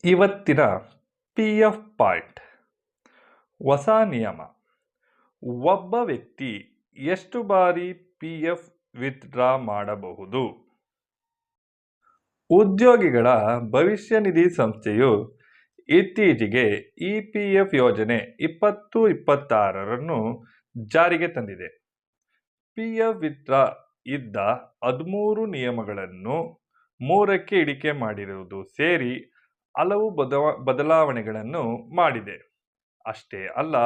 ಇವತ್ತಿನ P F point. ಹೊಸ ನಿಯಮ. ಒಬ್ಬ ವ್ಯಕ್ತಿ ಎಷ್ಟು ಬಾರಿ ಪಿ ಎಫ್ ವಿತ್ಡ್ರಾ ಮಾಡಬಹುದು? ಉದ್ಯೋಗಿಗಳ ಭವಿಷ್ಯ ನಿಧಿ ಸಂಸ್ಥೆಯು ಇತ್ತೀಚೆಗೆ ಇ ಪಿ ಎಫ್ ಯೋಜನೆ 2026 ಜಾರಿಗೆ ತಂದಿದೆ. ಪಿ ಎಫ್ ವಿತ್ಡ್ರಾ ಇದ್ದ 13 ನಿಯಮಗಳನ್ನು 3ಕ್ಕೆ ಇಳಿಕೆ ಮಾಡಿರುವುದು ಸೇರಿ ಹಲವು ಬದಲಾವಣೆಗಳನ್ನು ಮಾಡಿದೆ. ಅಷ್ಟೇ ಅಲ್ಲ,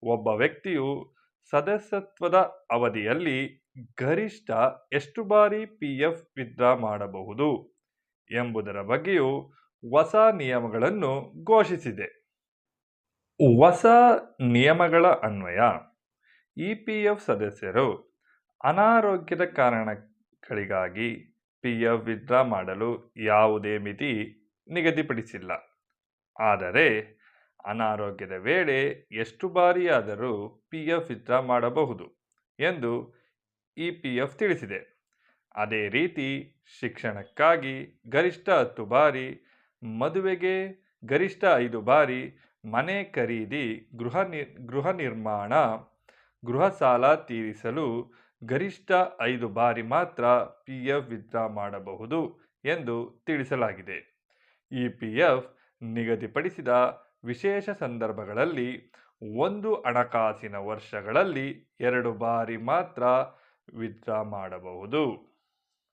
ಒಬ್ಬ ವ್ಯಕ್ತಿಯು ಸದಸ್ಯತ್ವದ ಅವಧಿಯಲ್ಲಿ ಗರಿಷ್ಠ ಎಷ್ಟು ಬಾರಿ ಪಿ ಎಫ್ ವಿತ್ಡ್ರಾ ಮಾಡಬಹುದು ಎಂಬುದರ ಬಗ್ಗೆಯೂ ಹೊಸ ನಿಯಮಗಳನ್ನು ಘೋಷಿಸಿದೆ. ಹೊಸ ನಿಯಮಗಳ ಅನ್ವಯ ಇ ಪಿ ಎಫ್ ಸದಸ್ಯರು ಅನಾರೋಗ್ಯದ ಕಾರಣಗಳಿಗಾಗಿ ಪಿ ಎಫ್ ವಿತ್ಡ್ರಾ ಮಾಡಲು ಯಾವುದೇ ಮಿತಿ ನಿಗದಿಪಡಿಸಿಲ್ಲ. ಆದರೆ ಅನಾರೋಗ್ಯದ ವೇಳೆ ಎಷ್ಟು ಬಾರಿಯಾದರೂ ಪಿ ಎಫ್ ವಿತ್ಡ್ರಾ ಮಾಡಬಹುದು ಎಂದು ಇ ಪಿ ಎಫ್ ತಿಳಿಸಿದೆ. ಅದೇ ರೀತಿ ಶಿಕ್ಷಣಕ್ಕಾಗಿ ಗರಿಷ್ಠ 10 ಬಾರಿ, ಮದುವೆಗೆ ಗರಿಷ್ಠ 5 ಬಾರಿ, ಮನೆ ಖರೀದಿ, ಗೃಹ ನಿರ್ಮಾಣ, ಗೃಹ ಸಾಲ ತೀರಿಸಲು ಗರಿಷ್ಠ 5 ಬಾರಿ ಮಾತ್ರ ಪಿ ಎಫ್ ವಿತ್ಡ್ರಾ ಮಾಡಬಹುದು ಎಂದು ತಿಳಿಸಲಾಗಿದೆ. ಇ ಪಿ ಎಫ್ ನಿಗದಿಪಡಿಸಿದ ವಿಶೇಷ ಸಂದರ್ಭಗಳಲ್ಲಿ 1 ಹಣಕಾಸಿನ ವರ್ಷಗಳಲ್ಲಿ 2 ಬಾರಿ ಮಾತ್ರ ವಿತ್ಡ್ರಾ ಮಾಡಬಹುದು.